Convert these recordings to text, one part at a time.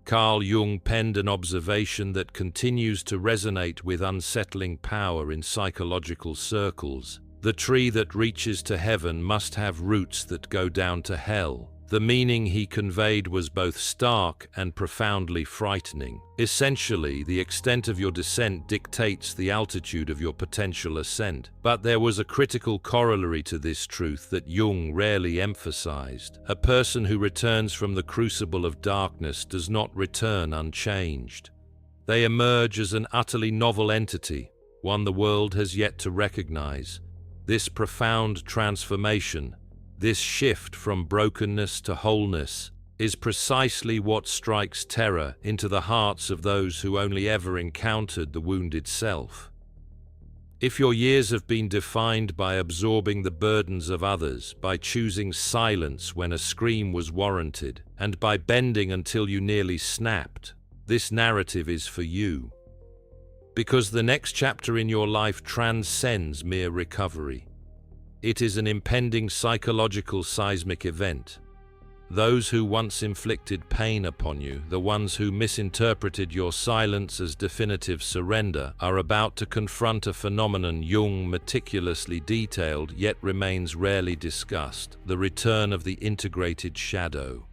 Carl Jung penned an observation that continues to resonate with unsettling power in psychological circles. The tree that reaches to heaven must have roots that go down to hell. The meaning he conveyed was both stark and profoundly frightening. Essentially, the extent of your descent dictates the altitude of your potential ascent. But there was a critical corollary to this truth that Jung rarely emphasized. A person who returns from the crucible of darkness does not return unchanged. They emerge as an utterly novel entity, one the world has yet to recognize. This profound transformation, this shift from brokenness to wholeness, is precisely what strikes terror into the hearts of those who only ever encountered the wounded self. If your years have been defined by absorbing the burdens of others, by choosing silence when a scream was warranted, and by bending until you nearly snapped, this narrative is for you. Because the next chapter in your life transcends mere recovery. It is an impending psychological seismic event. Those who once inflicted pain upon you, the ones who misinterpreted your silence as definitive surrender, are about to confront a phenomenon Jung meticulously detailed yet remains rarely discussed: the return of the integrated shadow.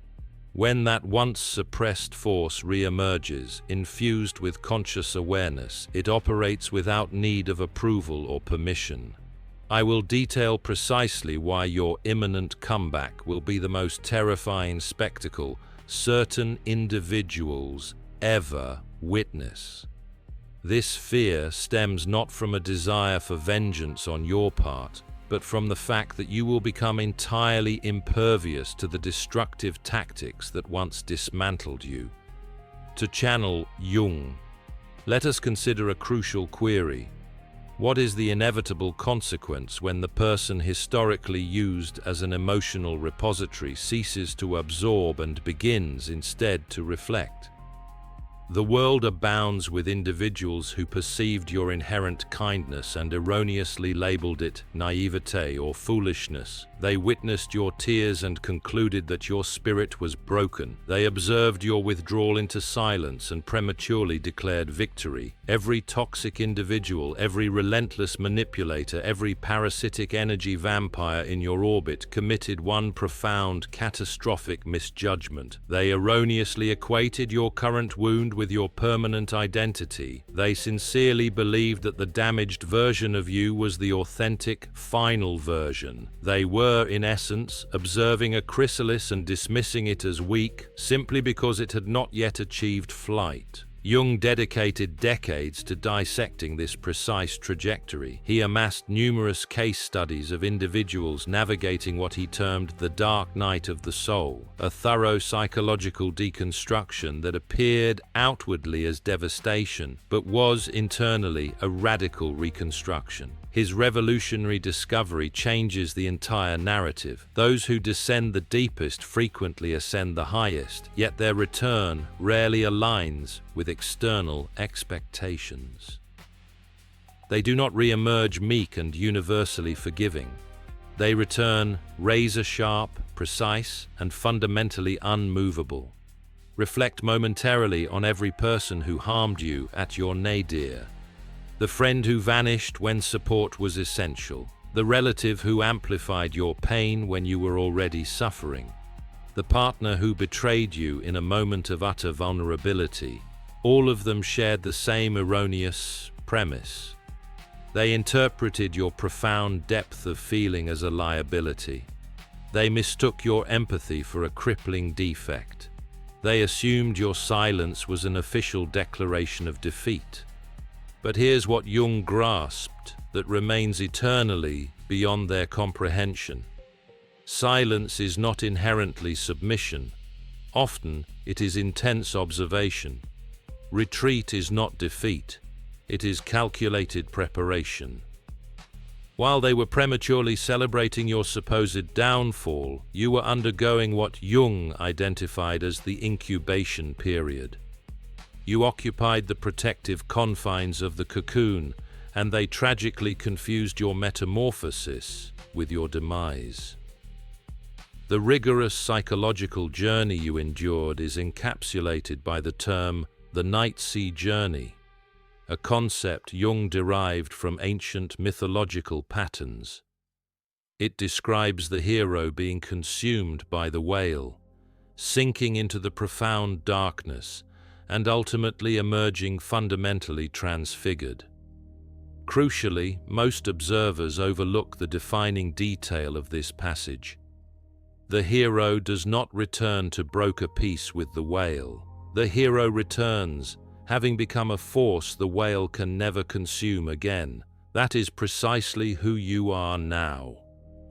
When that once suppressed force re-emerges, infused with conscious awareness, it operates without need of approval or permission. I will detail precisely why your imminent comeback will be the most terrifying spectacle certain individuals ever witness. This fear stems not from a desire for vengeance on your part, but from the fact that you will become entirely impervious to the destructive tactics that once dismantled you. To channel Jung, let us consider a crucial query. What is the inevitable consequence when the person historically used as an emotional repository ceases to absorb and begins instead to reflect? The world abounds with individuals who perceived your inherent kindness and erroneously labeled it naivete or foolishness. They witnessed your tears and concluded that your spirit was broken. They observed your withdrawal into silence and prematurely declared victory. Every toxic individual, every relentless manipulator, every parasitic energy vampire in your orbit committed one profound, catastrophic misjudgment. They erroneously equated your current wound with your permanent identity. They sincerely believed that the damaged version of you was the authentic, final version. They were, in essence, observing a chrysalis and dismissing it as weak, simply because it had not yet achieved flight. Jung dedicated decades to dissecting this precise trajectory. He amassed numerous case studies of individuals navigating what he termed the dark night of the soul, a thorough psychological deconstruction that appeared outwardly as devastation, but was internally a radical reconstruction. His revolutionary discovery changes the entire narrative. Those who descend the deepest frequently ascend the highest, yet their return rarely aligns with external expectations. They do not re-emerge meek and universally forgiving. They return razor-sharp, precise, and fundamentally unmovable. Reflect momentarily on every person who harmed you at your nadir. The friend who vanished when support was essential. The relative who amplified your pain when you were already suffering. The partner who betrayed you in a moment of utter vulnerability. All of them shared the same erroneous premise. They interpreted your profound depth of feeling as a liability. They mistook your empathy for a crippling defect. They assumed your silence was an official declaration of defeat. But here's what Jung grasped that remains eternally beyond their comprehension. Silence is not inherently submission. Often, it is intense observation. Retreat is not defeat. It is calculated preparation. While they were prematurely celebrating your supposed downfall, you were undergoing what Jung identified as the incubation period. You occupied the protective confines of the cocoon, and they tragically confused your metamorphosis with your demise. The rigorous psychological journey you endured is encapsulated by the term the night sea journey, a concept Jung derived from ancient mythological patterns. It describes the hero being consumed by the whale, sinking into the profound darkness, and ultimately emerging fundamentally transfigured. Crucially, most observers overlook the defining detail of this passage. The hero does not return to broker peace with the whale. The hero returns, having become a force the whale can never consume again. That is precisely who you are now.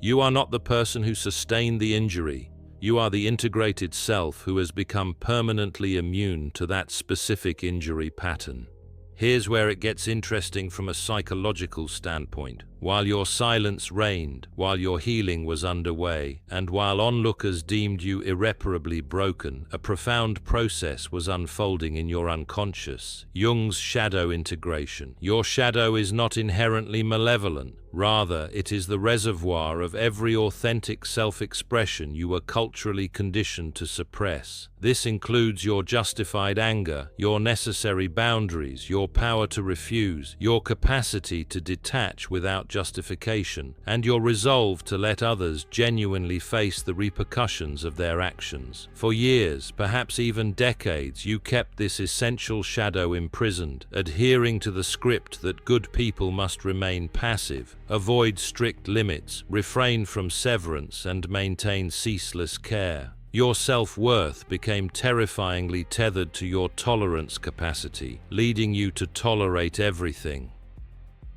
You are not the person who sustained the injury. You are the integrated self who has become permanently immune to that specific injury pattern. Here's where it gets interesting from a psychological standpoint. While your silence reigned, while your healing was underway, and while onlookers deemed you irreparably broken, a profound process was unfolding in your unconscious. Jung's shadow integration. Your shadow is not inherently malevolent. Rather, it is the reservoir of every authentic self-expression you were culturally conditioned to suppress. This includes your justified anger, your necessary boundaries, your power to refuse, your capacity to detach without justification, and your resolve to let others genuinely face the repercussions of their actions. For years, perhaps even decades, you kept this essential shadow imprisoned, adhering to the script that good people must remain passive, avoid strict limits, refrain from severance, and maintain ceaseless care. Your self-worth became terrifyingly tethered to your tolerance capacity, leading you to tolerate everything.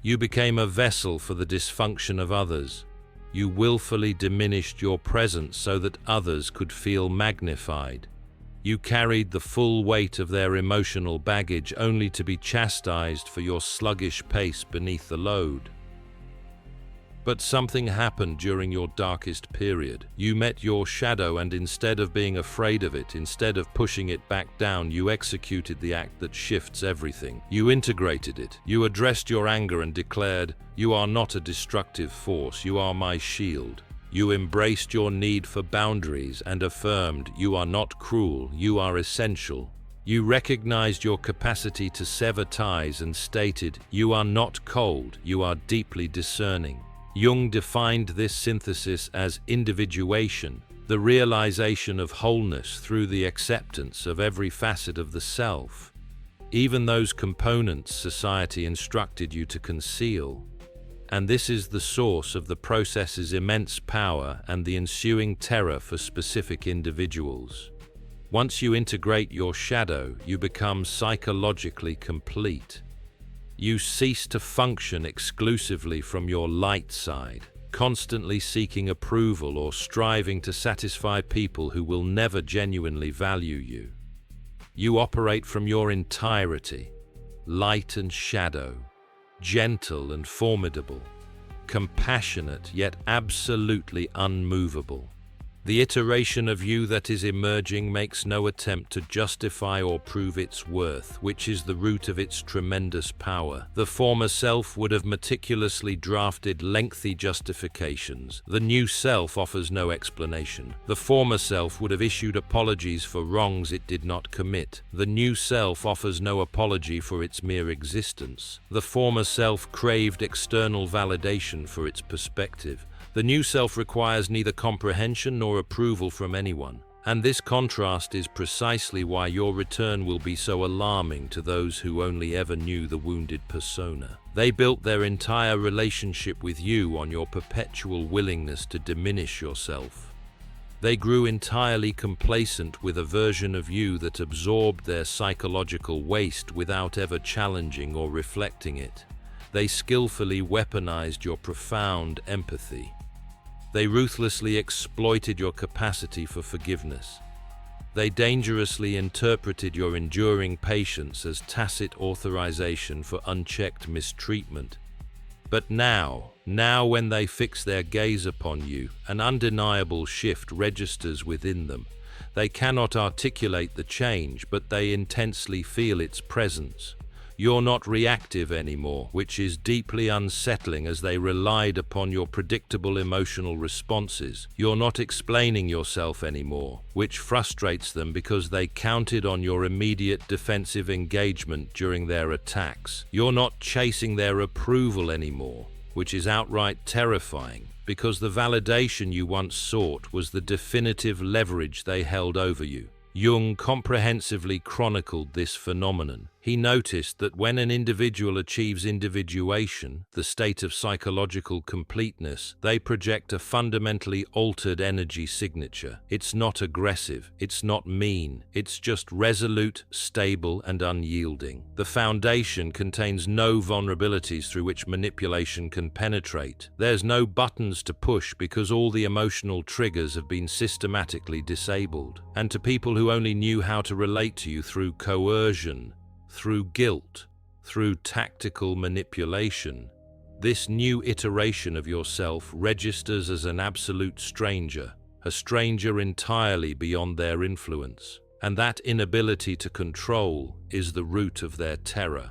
You became a vessel for the dysfunction of others. You willfully diminished your presence so that others could feel magnified. You carried the full weight of their emotional baggage only to be chastised for your sluggish pace beneath the load. But something happened during your darkest period. You met your shadow, and instead of being afraid of it, instead of pushing it back down, you executed the act that shifts everything. You integrated it. You addressed your anger and declared, "You are not a destructive force, you are my shield." You embraced your need for boundaries and affirmed, "You are not cruel, you are essential." You recognized your capacity to sever ties and stated, "You are not cold, you are deeply discerning." Jung defined this synthesis as individuation, the realization of wholeness through the acceptance of every facet of the self, even those components society instructed you to conceal. And this is the source of the process's immense power and the ensuing terror for specific individuals. Once you integrate your shadow, you become psychologically complete. You cease to function exclusively from your light side, constantly seeking approval or striving to satisfy people who will never genuinely value you. You operate from your entirety, light and shadow, gentle and formidable, compassionate yet absolutely unmovable. The iteration of you that is emerging makes no attempt to justify or prove its worth, which is the root of its tremendous power. The former self would have meticulously drafted lengthy justifications. The new self offers no explanation. The former self would have issued apologies for wrongs it did not commit. The new self offers no apology for its mere existence. The former self craved external validation for its perspective. The new self requires neither comprehension nor approval from anyone, and this contrast is precisely why your return will be so alarming to those who only ever knew the wounded persona. They built their entire relationship with you on your perpetual willingness to diminish yourself. They grew entirely complacent with a version of you that absorbed their psychological waste without ever challenging or reflecting it. They skillfully weaponized your profound empathy. They ruthlessly exploited your capacity for forgiveness. They dangerously interpreted your enduring patience as tacit authorization for unchecked mistreatment. But now when they fix their gaze upon you, an undeniable shift registers within them. They cannot articulate the change, but they intensely feel its presence. You're not reactive anymore, which is deeply unsettling as they relied upon your predictable emotional responses. You're not explaining yourself anymore, which frustrates them because they counted on your immediate defensive engagement during their attacks. You're not chasing their approval anymore, which is outright terrifying, because the validation you once sought was the definitive leverage they held over you. Jung comprehensively chronicled this phenomenon. He noticed that when an individual achieves individuation, the state of psychological completeness, they project a fundamentally altered energy signature. It's not aggressive, it's not mean, it's just resolute, stable, and unyielding. The foundation contains no vulnerabilities through which manipulation can penetrate. There's no buttons to push because all the emotional triggers have been systematically disabled. And to people who only knew how to relate to you through coercion, through guilt, through tactical manipulation, this new iteration of yourself registers as an absolute stranger, a stranger entirely beyond their influence. And that inability to control is the root of their terror.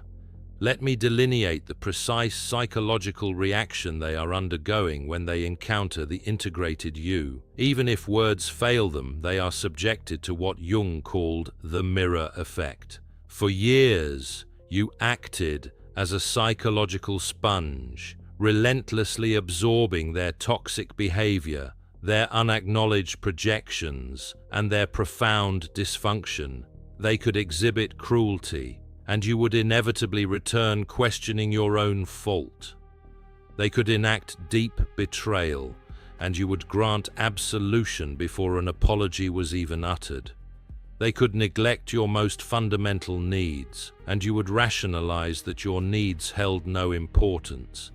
Let me delineate the precise psychological reaction they are undergoing when they encounter the integrated you. Even if words fail them, they are subjected to what Jung called the mirror effect. For years, you acted as a psychological sponge, relentlessly absorbing their toxic behavior, their unacknowledged projections, and their profound dysfunction. They could exhibit cruelty, and you would inevitably return questioning your own fault. They could enact deep betrayal, and you would grant absolution before an apology was even uttered. They could neglect your most fundamental needs, and you would rationalize that your needs held no importance.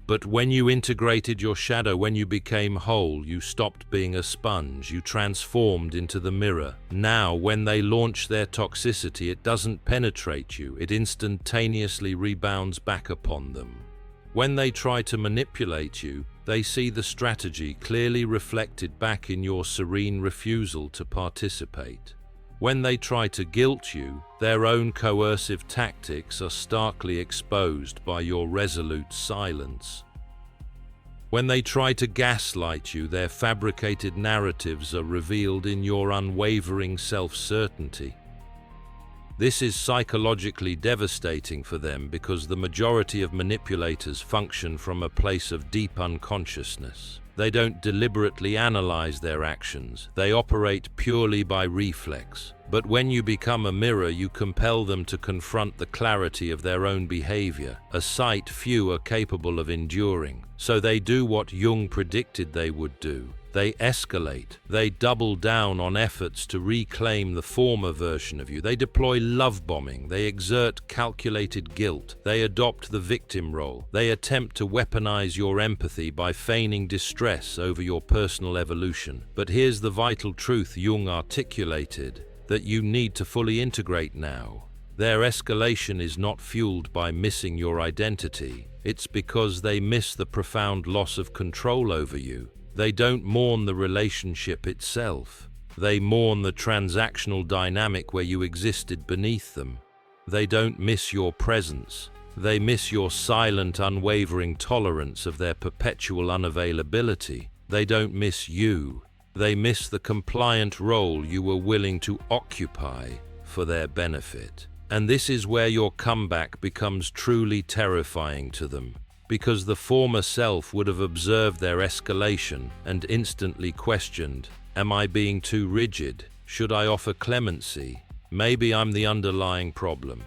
But when you integrated your shadow, when you became whole, you stopped being a sponge, you transformed into the mirror. Now, when they launch their toxicity, it doesn't penetrate you, it instantaneously rebounds back upon them. When they try to manipulate you, they see the strategy clearly reflected back in your serene refusal to participate. When they try to guilt you, their own coercive tactics are starkly exposed by your resolute silence. When they try to gaslight you, their fabricated narratives are revealed in your unwavering self-certainty. This is psychologically devastating for them because the majority of manipulators function from a place of deep unconsciousness. They don't deliberately analyze their actions, they operate purely by reflex. But when you become a mirror, you compel them to confront the clarity of their own behavior, a sight few are capable of enduring. So they do what Jung predicted they would do. They escalate. They double down on efforts to reclaim the former version of you. They deploy love bombing. They exert calculated guilt. They adopt the victim role. They attempt to weaponize your empathy by feigning distress over your personal evolution. But here's the vital truth Jung articulated that you need to fully integrate now. Their escalation is not fueled by missing your identity. It's because they miss the profound loss of control over you. They don't mourn the relationship itself. They mourn the transactional dynamic where you existed beneath them. They don't miss your presence. They miss your silent, unwavering tolerance of their perpetual unavailability. They don't miss you. They miss the compliant role you were willing to occupy for their benefit. And this is where your comeback becomes truly terrifying to them. Because the former self would have observed their escalation and instantly questioned, am I being too rigid? Should I offer clemency? Maybe I'm the underlying problem.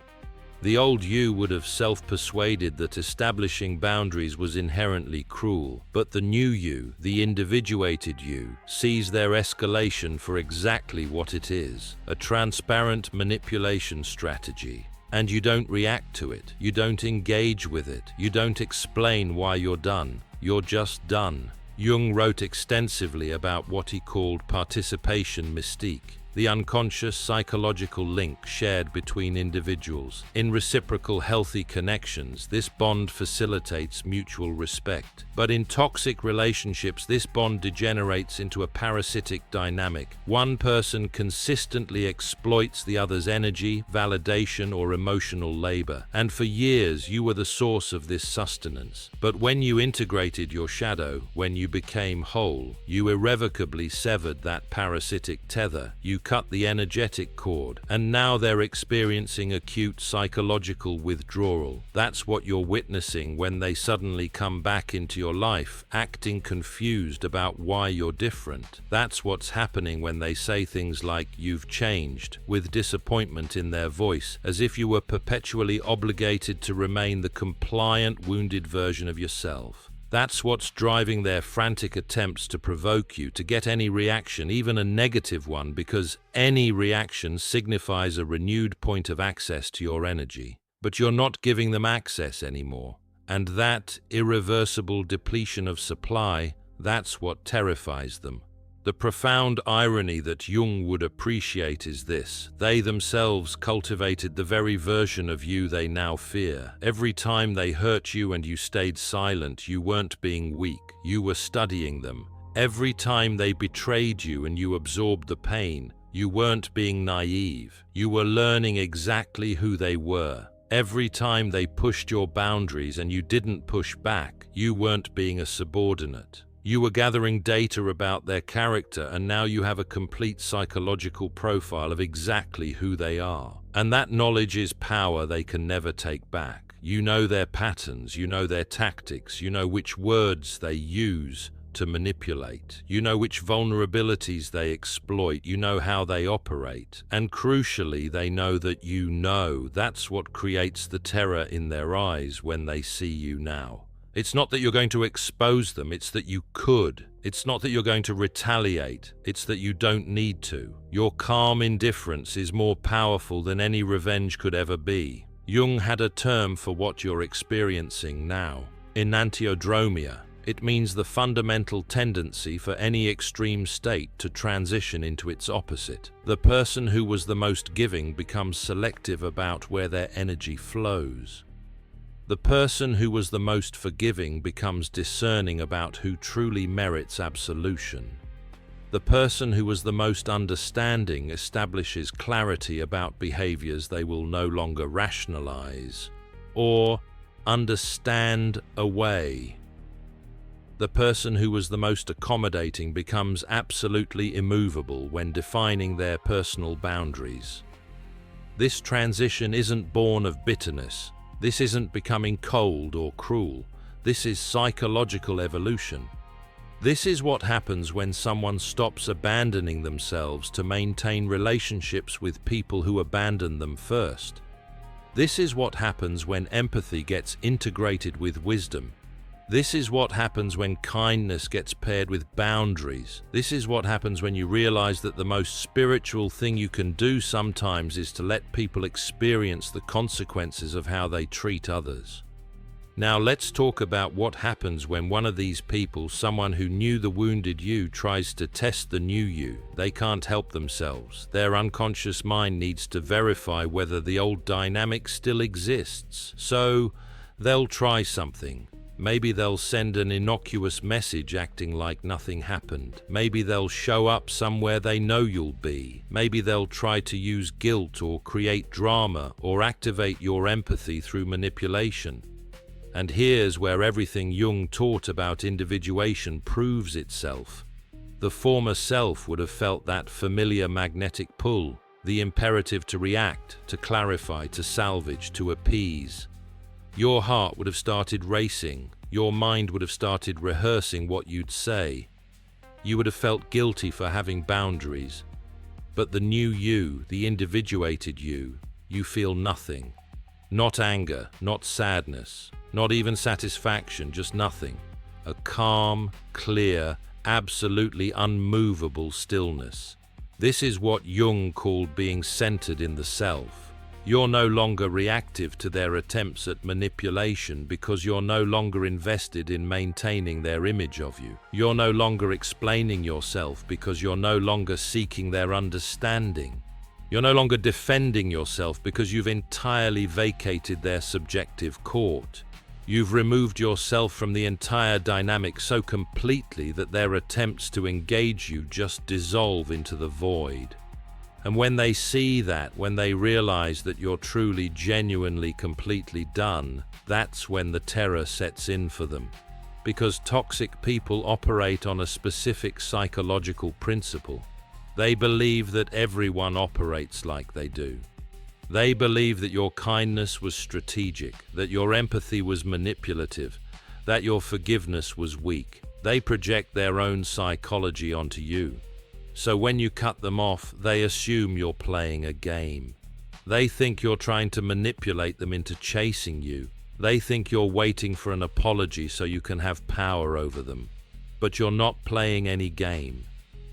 The old you would have self-persuaded that establishing boundaries was inherently cruel, but the new you, the individuated you, sees their escalation for exactly what it is, a transparent manipulation strategy. And you don't react to it, you don't engage with it, you don't explain why you're done, you're just done. Jung wrote extensively about what he called participation mystique. the unconscious psychological link shared between individuals. In reciprocal healthy connections, this bond facilitates mutual respect. But in toxic relationships, this bond degenerates into a parasitic dynamic. One person consistently exploits the other's energy, validation, or emotional labor. And for years, you were the source of this sustenance. But when you integrated your shadow, when you became whole, you irrevocably severed that parasitic tether. You cut the energetic cord, and now they're experiencing acute psychological withdrawal. That's what you're witnessing when they suddenly come back into your life, acting confused about why you're different. That's what's happening when they say things like, "You've changed," with disappointment in their voice, as if you were perpetually obligated to remain the compliant, wounded version of yourself. That's what's driving their frantic attempts to provoke you, to get any reaction, even a negative one, because any reaction signifies a renewed point of access to your energy. But you're not giving them access anymore. And that irreversible depletion of supply, that's what terrifies them. The profound irony that Jung would appreciate is this: they themselves cultivated the very version of you they now fear. Every time they hurt you and you stayed silent, you weren't being weak, you were studying them. Every time they betrayed you and you absorbed the pain, you weren't being naive, you were learning exactly who they were. Every time they pushed your boundaries and you didn't push back, you weren't being a subordinate. You were gathering data about their character, and now you have a complete psychological profile of exactly who they are. And that knowledge is power they can never take back. You know their patterns, you know their tactics, you know which words they use to manipulate. You know which vulnerabilities they exploit, you know how they operate. And crucially, they know that you know. That's what creates the terror in their eyes when they see you now. It's not that you're going to expose them, it's that you could. It's not that you're going to retaliate, it's that you don't need to. Your calm indifference is more powerful than any revenge could ever be. Jung had a term for what you're experiencing now: enantiodromia. It means the fundamental tendency for any extreme state to transition into its opposite. The person who was the most giving becomes selective about where their energy flows. The person who was the most forgiving becomes discerning about who truly merits absolution. The person who was the most understanding establishes clarity about behaviors they will no longer rationalize or understand away. The person who was the most accommodating becomes absolutely immovable when defining their personal boundaries. This transition isn't born of bitterness. This isn't becoming cold or cruel. This is psychological evolution. This is what happens when someone stops abandoning themselves to maintain relationships with people who abandon them first. This is what happens when empathy gets integrated with wisdom. This is what happens when kindness gets paired with boundaries. This is what happens when you realize that the most spiritual thing you can do sometimes is to let people experience the consequences of how they treat others. Now let's talk about what happens when one of these people, someone who knew the wounded you, tries to test the new you. They can't help themselves. Their unconscious mind needs to verify whether the old dynamic still exists. So they'll try something. Maybe they'll send an innocuous message acting like nothing happened. Maybe they'll show up somewhere they know you'll be. Maybe they'll try to use guilt or create drama or activate your empathy through manipulation. And here's where everything Jung taught about individuation proves itself. The former self would have felt that familiar magnetic pull, the imperative to react, to clarify, to salvage, to appease. Your heart would have started racing. Your mind would have started rehearsing what you'd say. You would have felt guilty for having boundaries. But the new you, the individuated you feel nothing. Not anger, not sadness, not even satisfaction, just nothing. A calm, clear, absolutely unmovable stillness. This is what Jung called being centered in the self. You're no longer reactive to their attempts at manipulation because you're no longer invested in maintaining their image of you. You're no longer explaining yourself because you're no longer seeking their understanding. You're no longer defending yourself because you've entirely vacated their subjective court. You've removed yourself from the entire dynamic so completely that their attempts to engage you just dissolve into the void. And when they see that, when they realize that you're truly, genuinely, completely done, that's when the terror sets in for them. Because toxic people operate on a specific psychological principle. They believe that everyone operates like they do. They believe that your kindness was strategic, that your empathy was manipulative, that your forgiveness was weak. They project their own psychology onto you. So when you cut them off, they assume you're playing a game. They think you're trying to manipulate them into chasing you. They think you're waiting for an apology so you can have power over them. But you're not playing any game.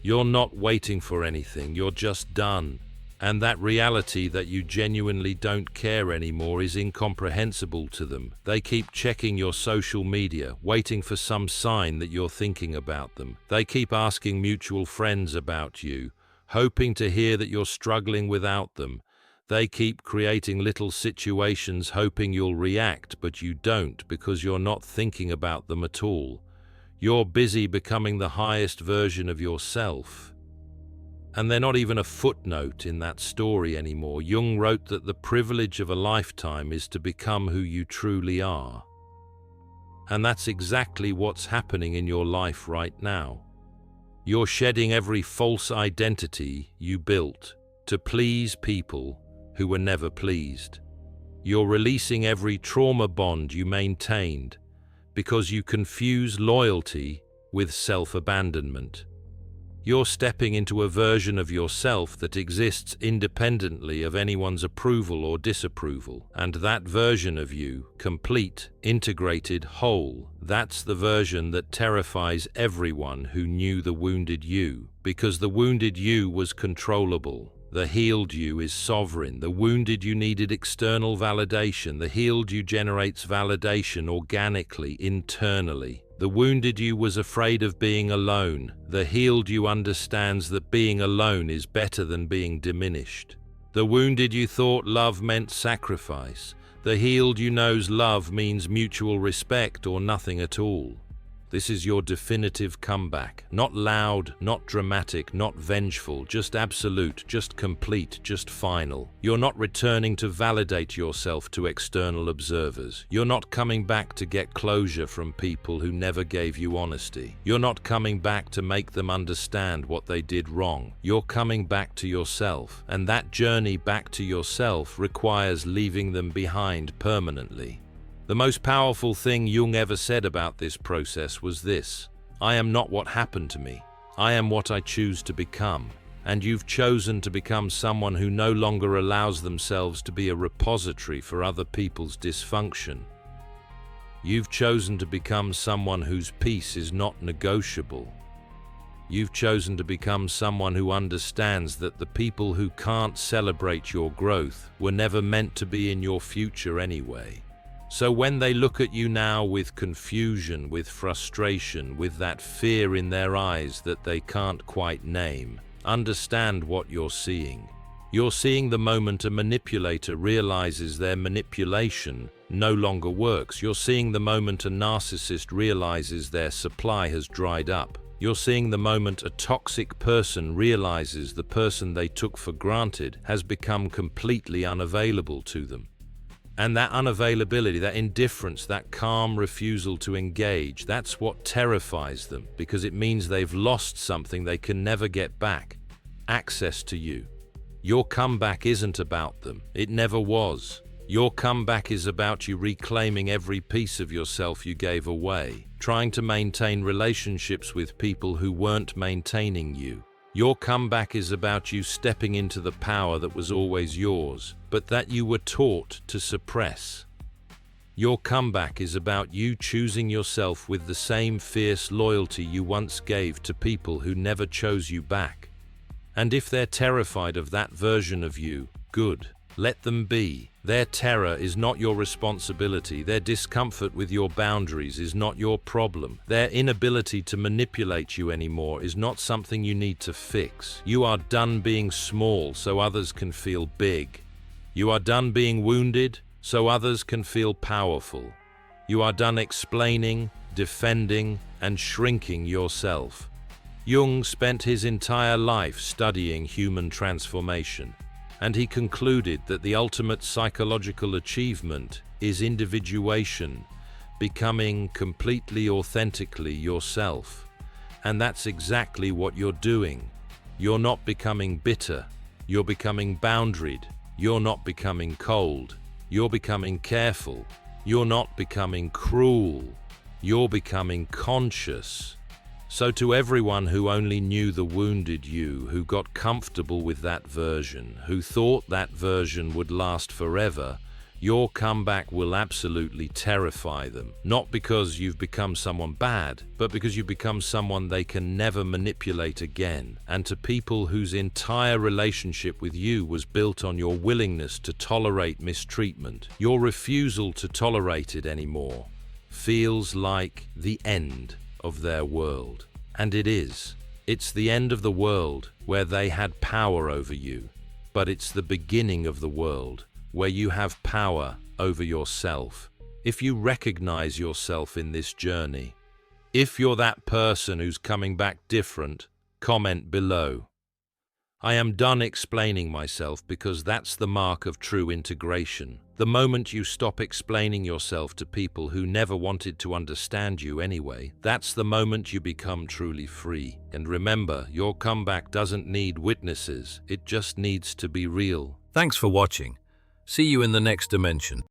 You're not waiting for anything, you're just done. And that reality that you genuinely don't care anymore is incomprehensible to them. They keep checking your social media, waiting for some sign that you're thinking about them. They keep asking mutual friends about you, hoping to hear that you're struggling without them. They keep creating little situations hoping you'll react, but you don't because you're not thinking about them at all. You're busy becoming the highest version of yourself. And they're not even a footnote in that story anymore. Jung wrote that the privilege of a lifetime is to become who you truly are. And that's exactly what's happening in your life right now. You're shedding every false identity you built to please people who were never pleased. You're releasing every trauma bond you maintained because you confuse loyalty with self-abandonment. You're stepping into a version of yourself that exists independently of anyone's approval or disapproval. And that version of you, complete, integrated, whole, that's the version that terrifies everyone who knew the wounded you. Because the wounded you was controllable. The healed you is sovereign. The wounded you needed external validation. The healed you generates validation organically, internally. The wounded you was afraid of being alone. The healed you understands that being alone is better than being diminished. The wounded you thought love meant sacrifice. The healed you knows love means mutual respect or nothing at all. This is your definitive comeback. Not loud, not dramatic, not vengeful, just absolute, just complete, just final. You're not returning to validate yourself to external observers. You're not coming back to get closure from people who never gave you honesty. You're not coming back to make them understand what they did wrong. You're coming back to yourself, and that journey back to yourself requires leaving them behind permanently. The most powerful thing Jung ever said about this process was this: I am not what happened to me. I am what I choose to become. And you've chosen to become someone who no longer allows themselves to be a repository for other people's dysfunction. You've chosen to become someone whose peace is not negotiable. You've chosen to become someone who understands that the people who can't celebrate your growth were never meant to be in your future anyway. So when they look at you now with confusion, with frustration, with that fear in their eyes that they can't quite name, understand what you're seeing. You're seeing the moment a manipulator realizes their manipulation no longer works. You're seeing the moment a narcissist realizes their supply has dried up. You're seeing the moment a toxic person realizes the person they took for granted has become completely unavailable to them. And that unavailability, that indifference, that calm refusal to engage, that's what terrifies them, because it means they've lost something they can never get back: access to you. Your comeback isn't about them. It never was. Your comeback is about you reclaiming every piece of yourself you gave away, trying to maintain relationships with people who weren't maintaining you. Your comeback is about you stepping into the power that was always yours, but that you were taught to suppress. Your comeback is about you choosing yourself with the same fierce loyalty you once gave to people who never chose you back. And if they're terrified of that version of you, good. Let them be. Their terror is not your responsibility. Their discomfort with your boundaries is not your problem. Their inability to manipulate you anymore is not something you need to fix. You are done being small so others can feel big. You are done being wounded so others can feel powerful. You are done explaining, defending, and shrinking yourself. Jung spent his entire life studying human transformation, and he concluded that the ultimate psychological achievement is individuation, becoming completely authentically yourself. And that's exactly what you're doing. You're not becoming bitter. You're becoming boundaried. You're not becoming cold. You're becoming careful. You're not becoming cruel. You're becoming conscious. So to everyone who only knew the wounded you, who got comfortable with that version, who thought that version would last forever, your comeback will absolutely terrify them. Not because you've become someone bad, but because you've become someone they can never manipulate again. And to people whose entire relationship with you was built on your willingness to tolerate mistreatment, your refusal to tolerate it anymore feels like the end of their world. And it is. It's the end of the world where they had power over you, but it's the beginning of the world where you have power over yourself. If you recognize yourself in this journey, if you're that person who's coming back different, comment below. I am done explaining myself because that's the mark of true integration. The moment you stop explaining yourself to people who never wanted to understand you anyway, that's the moment you become truly free. And remember, your comeback doesn't need witnesses, it just needs to be real. Thanks for watching. See you in the next dimension.